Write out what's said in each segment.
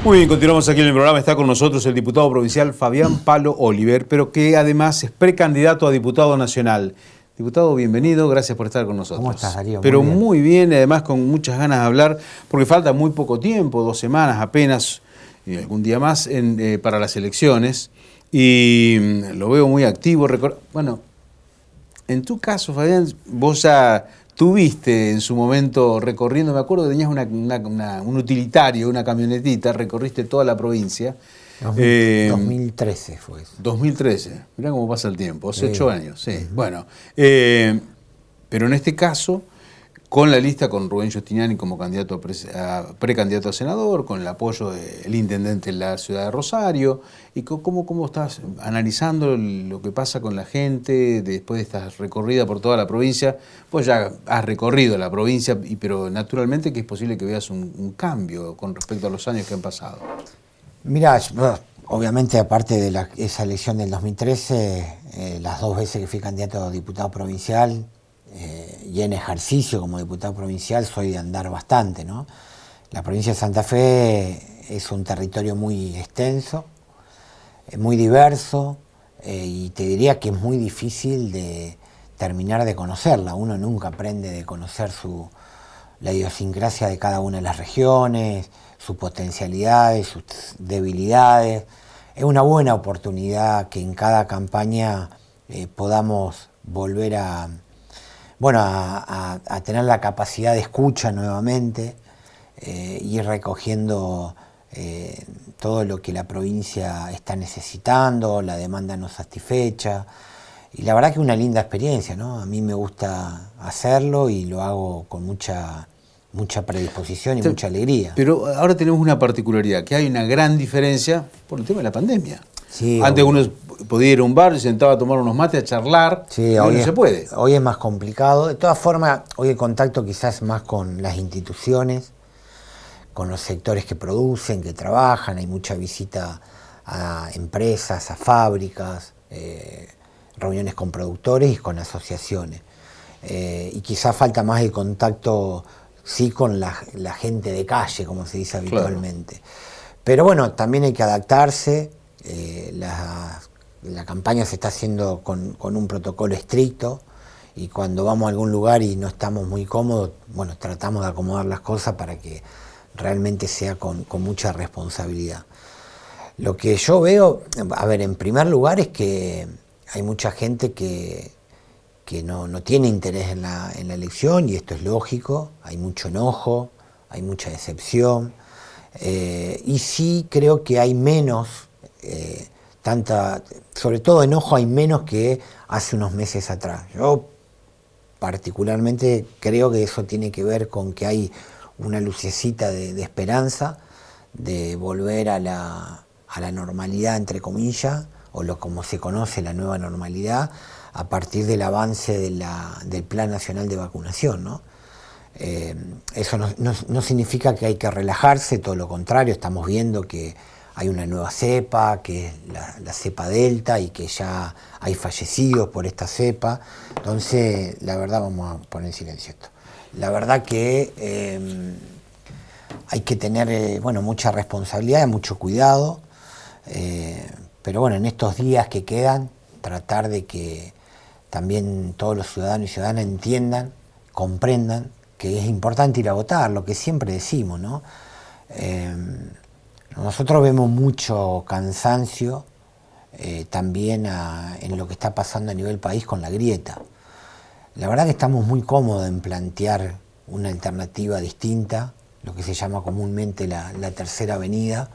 Muy bien, continuamos aquí en el programa. Está con nosotros el diputado provincial Fabián Palo Oliver, pero que además es precandidato a diputado nacional. Diputado, bienvenido, gracias por estar con nosotros. ¿Cómo estás, Darío? Pero muy bien, además con muchas ganas de hablar, porque falta muy poco tiempo, 2 semanas apenas, y algún día más para las elecciones, y lo veo muy activo. Bueno, en tu caso, Fabián, vos ya tuviste en su momento recorriendo, me acuerdo que tenías un utilitario, una camionetita, recorriste toda la provincia. 2013 fue eso. 2013, mirá cómo pasa el tiempo, hace 8 años, sí. Bueno, pero en este caso, con la lista con Rubén Giustiniani como candidato precandidato a senador, con el apoyo del intendente en la ciudad de Rosario, y cómo estás analizando lo que pasa con la gente después de esta recorrida por toda la provincia. Pues ya has recorrido la provincia, pero naturalmente que es posible que veas un cambio con respecto a los años que han pasado. Mirá, obviamente aparte de esa elección del 2013, las 2 veces que fui candidato a diputado provincial, y en ejercicio como diputado provincial soy de andar bastante, ¿no? La provincia de Santa Fe es un territorio muy extenso, muy diverso, y te diría que es muy difícil de terminar de conocerla. Uno nunca aprende de conocer la idiosincrasia de cada una de las regiones, sus potencialidades, sus debilidades. Es una buena oportunidad que en cada campaña podamos volver a tener la capacidad de escucha nuevamente, ir recogiendo todo lo que la provincia está necesitando, la demanda no satisfecha. Y la verdad que es una linda experiencia, ¿no? A mí me gusta hacerlo y lo hago con mucha predisposición y mucha alegría. Pero ahora tenemos una particularidad, que hay una gran diferencia por el tema de la pandemia. Sí, antes uno podía ir a un bar, se sentaba a tomar unos mates, a charlar, sí, y hoy no se puede. Hoy es más complicado. De todas formas, hoy el contacto quizás más con las instituciones, con los sectores que producen, que trabajan. Hay mucha visita a empresas, a fábricas, reuniones con productores y con asociaciones. Y quizás falta más el contacto, sí, con la gente de calle, como se dice habitualmente. Claro. Pero bueno, también hay que adaptarse. La campaña se está haciendo con un protocolo estricto, y cuando vamos a algún lugar y no estamos muy cómodos, bueno, tratamos de acomodar las cosas para que realmente sea con mucha responsabilidad. Lo que yo veo, a ver, en primer lugar es que hay mucha gente que no tiene interés en la elección, y esto es lógico. Hay mucho enojo, hay mucha decepción, y sí creo que hay menos, sobre todo enojo hay menos que hace unos meses atrás. Yo particularmente creo que eso tiene que ver con que hay una lucecita de esperanza de volver a la normalidad, entre comillas, o como se conoce, la nueva normalidad, a partir del avance del Plan Nacional de Vacunación, ¿no? Eso no significa que hay que relajarse, todo lo contrario. Estamos viendo que hay una nueva cepa, que es la cepa Delta, y que ya hay fallecidos por esta cepa. Entonces, la verdad, vamos a poner en silencio esto. La verdad que hay que tener mucha responsabilidad, mucho cuidado, pero bueno, en estos días que quedan, tratar de que también todos los ciudadanos y ciudadanas entiendan, comprendan que es importante ir a votar, lo que siempre decimos, ¿no? Nosotros vemos mucho cansancio también en lo que está pasando a nivel país con la grieta. La verdad que estamos muy cómodos en plantear una alternativa distinta, lo que se llama comúnmente la tercera avenida.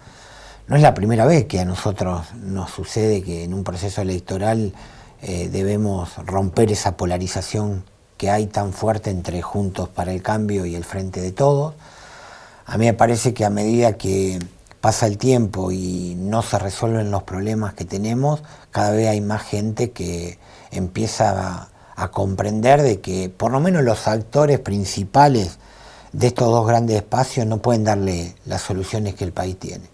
No es la primera vez que a nosotros nos sucede que en un proceso electoral debemos romper esa polarización que hay tan fuerte entre Juntos para el Cambio y el Frente de Todos. A mí me parece que a medida que pasa el tiempo y no se resuelven los problemas que tenemos, cada vez hay más gente que empieza a comprender de que por lo menos los actores principales de estos 2 grandes espacios no pueden darle las soluciones que el país tiene.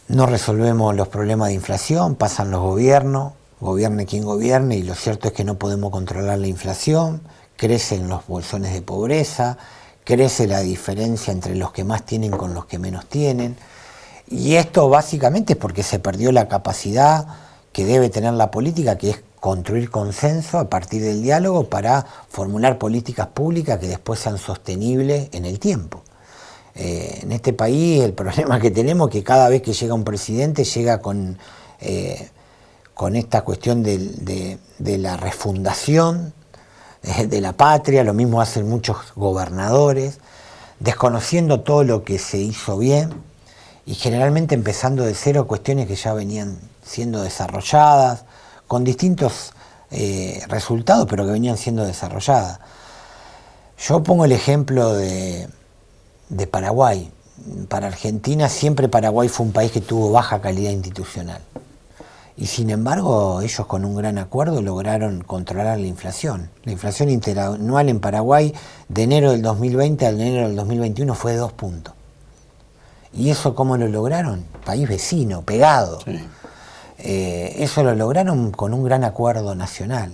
No resolvemos los problemas de inflación, pasan los gobiernos, gobierne quien gobierne, y lo cierto es que no podemos controlar la inflación, crecen los bolsones de pobreza, crece la diferencia entre los que más tienen con los que menos tienen. Y esto básicamente es porque se perdió la capacidad que debe tener la política, que es construir consenso a partir del diálogo para formular políticas públicas que después sean sostenibles en el tiempo. En este país el problema que tenemos es que cada vez que llega un presidente llega con esta cuestión de la refundación de la patria, lo mismo hacen muchos gobernadores, desconociendo todo lo que se hizo bien y generalmente empezando de cero cuestiones que ya venían siendo desarrolladas, con distintos resultados, pero que venían siendo desarrolladas. Yo pongo el ejemplo de Paraguay. Para Argentina siempre Paraguay fue un país que tuvo baja calidad institucional. Y sin embargo, ellos con un gran acuerdo lograron controlar la inflación. La inflación interanual en Paraguay de enero del 2020 al enero del 2021 fue de 2 puntos. ¿Y eso cómo lo lograron? País vecino, pegado. Sí. Eso lo lograron con un gran acuerdo nacional.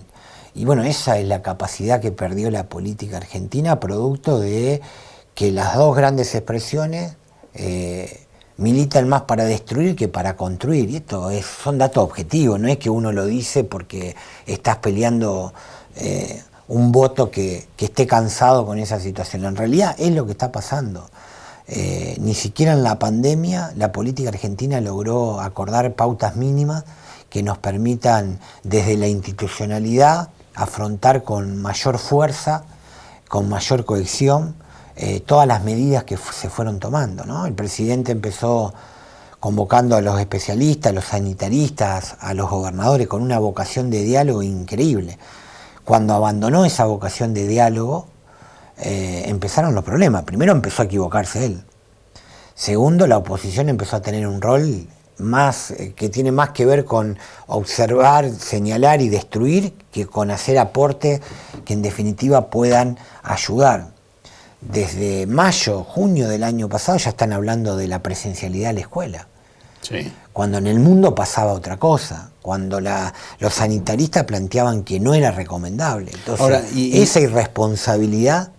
Y bueno, esa es la capacidad que perdió la política argentina, producto de que las dos grandes expresiones militan más para destruir que para construir. Y esto son datos objetivos, no es que uno lo dice porque estás peleando un voto que esté cansado con esa situación. En realidad es lo que está pasando. Ni siquiera en la pandemia la política argentina logró acordar pautas mínimas que nos permitan desde la institucionalidad afrontar con mayor fuerza, con mayor cohesión, todas las medidas que se fueron tomando, ¿no? El presidente empezó convocando a los especialistas, a los sanitaristas, a los gobernadores con una vocación de diálogo increíble. Cuando abandonó esa vocación de diálogo, empezaron los problemas. Primero empezó a equivocarse él. Segundo, la oposición empezó a tener un rol más que tiene más que ver con observar, señalar y destruir que con hacer aportes que en definitiva puedan ayudar. Desde mayo, junio del año pasado ya están hablando de la presencialidad de la escuela. Sí. Cuando en el mundo pasaba otra cosa, cuando los sanitaristas planteaban que no era recomendable. Entonces, ahora, esa irresponsabilidad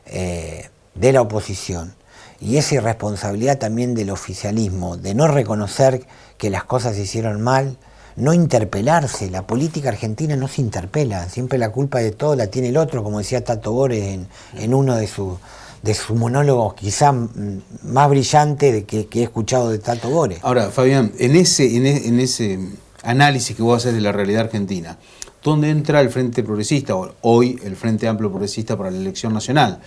de la oposición y esa irresponsabilidad también del oficialismo, de no reconocer que las cosas se hicieron mal, no interpelarse. La política argentina no se interpela, siempre la culpa de todo la tiene el otro, como decía Tato Bores en uno de sus monólogos quizá más brillante que he escuchado de Tato Bores. Ahora, Fabián, en ese análisis que vos haces de la realidad argentina, ¿dónde entra el Frente Progresista, o hoy el Frente Amplio Progresista para la elección nacional?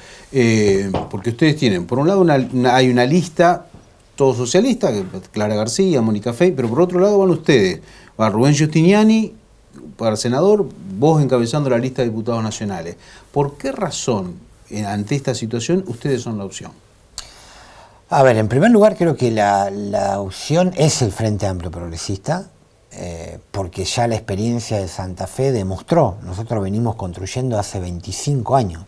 Porque ustedes tienen, por un lado, hay una lista todo socialista, Clara García, Mónica Fey, pero por otro lado van ustedes, va Rubén Giustiniani para senador, vos encabezando la lista de diputados nacionales. ¿Por qué razón, ante esta situación, ustedes son la opción? A ver, en primer lugar creo que la opción es el Frente Amplio Progresista, porque ya la experiencia de Santa Fe demostró, nosotros venimos construyendo hace 25 años.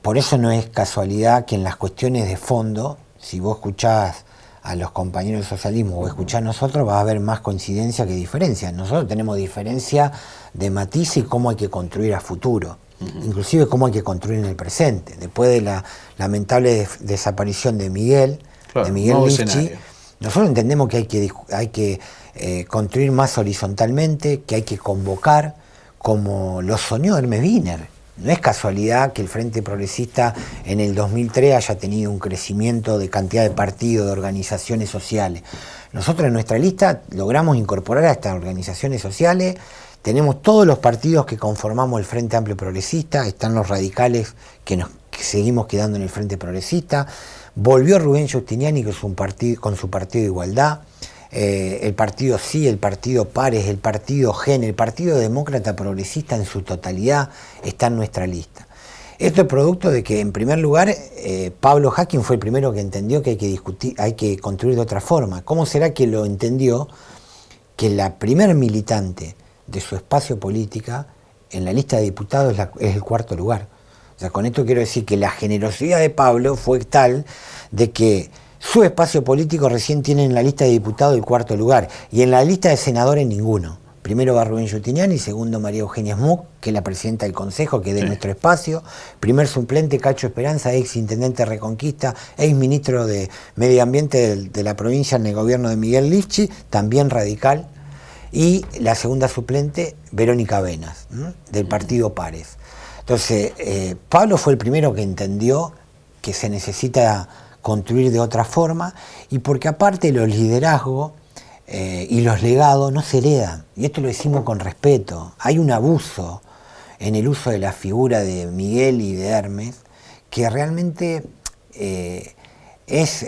Por eso no es casualidad que en las cuestiones de fondo, si vos escuchás a los compañeros del socialismo o escuchás a nosotros, vas a haber más coincidencia que diferencia. Nosotros tenemos diferencia de matiz y cómo hay que construir a futuro, inclusive cómo hay que construir en el presente. Después de la lamentable desaparición de Miguel Lifchi, nosotros entendemos que hay que construir más horizontalmente, que hay que convocar, como lo soñó Hermes Wiener. No es casualidad que el Frente Progresista en el 2003 haya tenido un crecimiento de cantidad de partidos, de organizaciones sociales. Nosotros en nuestra lista logramos incorporar a estas organizaciones sociales, tenemos todos los partidos que conformamos el Frente Amplio Progresista, están los radicales que seguimos quedando en el Frente Progresista, volvió Rubén Giustiniani con su partido de Igualdad, el partido Sí, el partido Pares, el partido GEN, el Partido Demócrata Progresista en su totalidad está en nuestra lista. Esto es producto de que, en primer lugar, Pablo Hacking fue el primero que entendió que hay que construir de otra forma. ¿Cómo será que lo entendió? Que la primer militante de su espacio política en la lista de diputados es el 4º lugar. O sea, con esto quiero decir que la generosidad de Pablo fue tal de que su espacio político recién tiene en la lista de diputados el 4º lugar y en la lista de senadores ninguno. Primero va Rubén Giustiniani, segundo María Eugenia Smuck, que es la presidenta del Consejo, que es de nuestro espacio. Primer suplente Cacho Esperanza, ex intendente de Reconquista, ex ministro de Medio Ambiente de la provincia en el gobierno de Miguel Lifchi, también radical. Y la segunda suplente, Verónica Venas, del partido Pares. Entonces, Pablo fue el primero que entendió que se necesita construir de otra forma, y porque aparte los liderazgos y los legados no se heredan, y esto lo decimos con respeto. Hay un abuso en el uso de la figura de Miguel y de Hermes que realmente es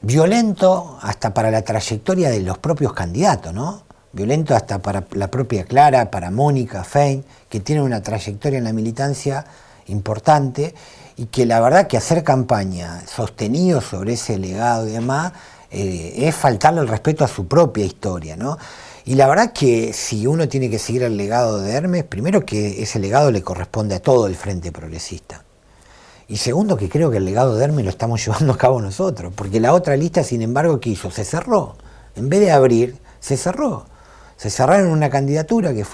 violento hasta para la trayectoria de los propios candidatos, ¿no? Violento hasta para la propia Clara, para Mónica Fein, que tienen una trayectoria en la militancia importante, y que la verdad que hacer campaña sostenido sobre ese legado y demás es faltarle el respeto a su propia historia, ¿no? Y la verdad que si uno tiene que seguir el legado de Hermes, primero que ese legado le corresponde a todo el Frente Progresista. Y segundo, que creo que el legado de Hermes lo estamos llevando a cabo nosotros, porque la otra lista, sin embargo, ¿qué hizo? Se cerró. En vez de abrir, se cerró. Se cerraron una candidatura, que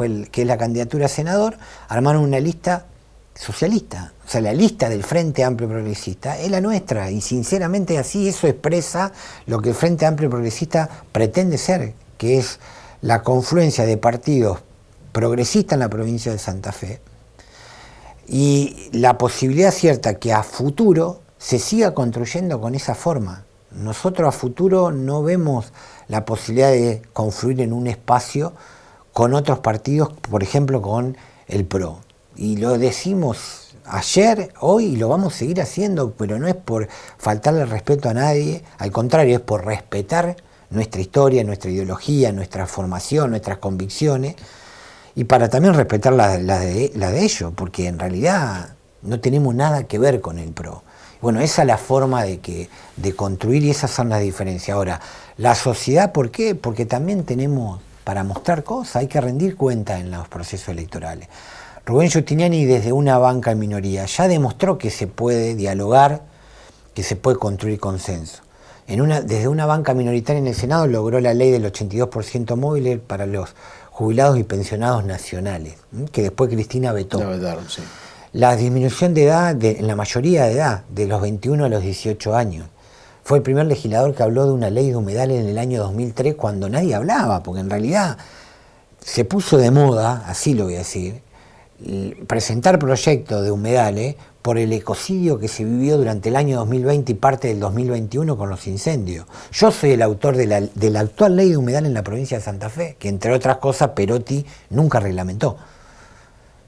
es la candidatura a senador, armaron una lista socialista. O sea, la lista del Frente Amplio Progresista es la nuestra, y sinceramente así eso expresa lo que el Frente Amplio Progresista pretende ser, que es la confluencia de partidos progresistas en la provincia de Santa Fe, y la posibilidad cierta que a futuro se siga construyendo con esa forma. Nosotros a futuro no vemos la posibilidad de confluir en un espacio con otros partidos, por ejemplo con el PRO. Y lo decimos ayer, hoy, y lo vamos a seguir haciendo, pero no es por faltarle respeto a nadie, al contrario, es por respetar nuestra historia, nuestra ideología, nuestra formación, nuestras convicciones, y para también respetar la de ellos, porque en realidad no tenemos nada que ver con el PRO. Bueno, esa es la forma de construir, y esas son las diferencias. Ahora, la sociedad, ¿por qué? Porque también tenemos para mostrar cosas, hay que rendir cuenta en los procesos electorales. Rubén Giustiniani, desde una banca en minoría, ya demostró que se puede dialogar, que se puede construir consenso. Desde una banca minoritaria en el Senado logró la ley del 82% móvil para los jubilados y pensionados nacionales, que después Cristina vetó. Sí. La disminución de edad, en la mayoría de edad, de los 21 a los 18 años. Fue el primer legislador que habló de una ley de humedales en el año 2003, cuando nadie hablaba, porque en realidad se puso de moda, así lo voy a decir, presentar proyectos de humedales por el ecocidio que se vivió durante el año 2020 y parte del 2021 con los incendios. Yo soy el autor de la actual ley de humedales en la provincia de Santa Fe, que entre otras cosas Perotti nunca reglamentó.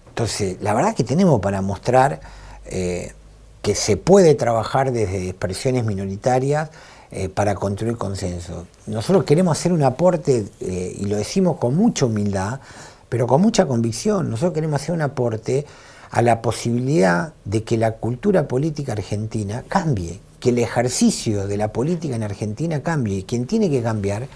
Entonces, la verdad que tenemos para mostrar que se puede trabajar desde expresiones minoritarias para construir consenso. Nosotros queremos hacer un aporte, y lo decimos con mucha humildad, pero con mucha convicción. Nosotros queremos hacer un aporte a la posibilidad de que la cultura política argentina cambie, que el ejercicio de la política en Argentina cambie, y quien tiene que cambiar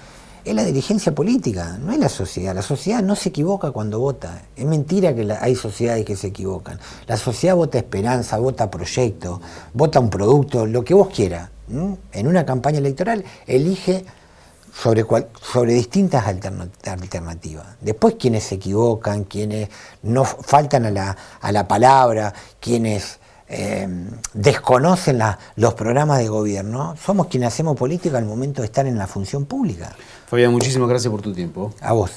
es la dirigencia política, no es la sociedad. La sociedad no se equivoca cuando vota. Es mentira que hay sociedades que se equivocan. La sociedad vota esperanza, vota proyecto, vota un producto, lo que vos quieras. En una campaña electoral elige sobre distintas alternativas. Después quienes se equivocan, quienes no faltan a la palabra, quienes desconocen los programas de gobierno, somos quienes hacemos política al momento de estar en la función pública. Fabián, muchísimas gracias por tu tiempo. A vos.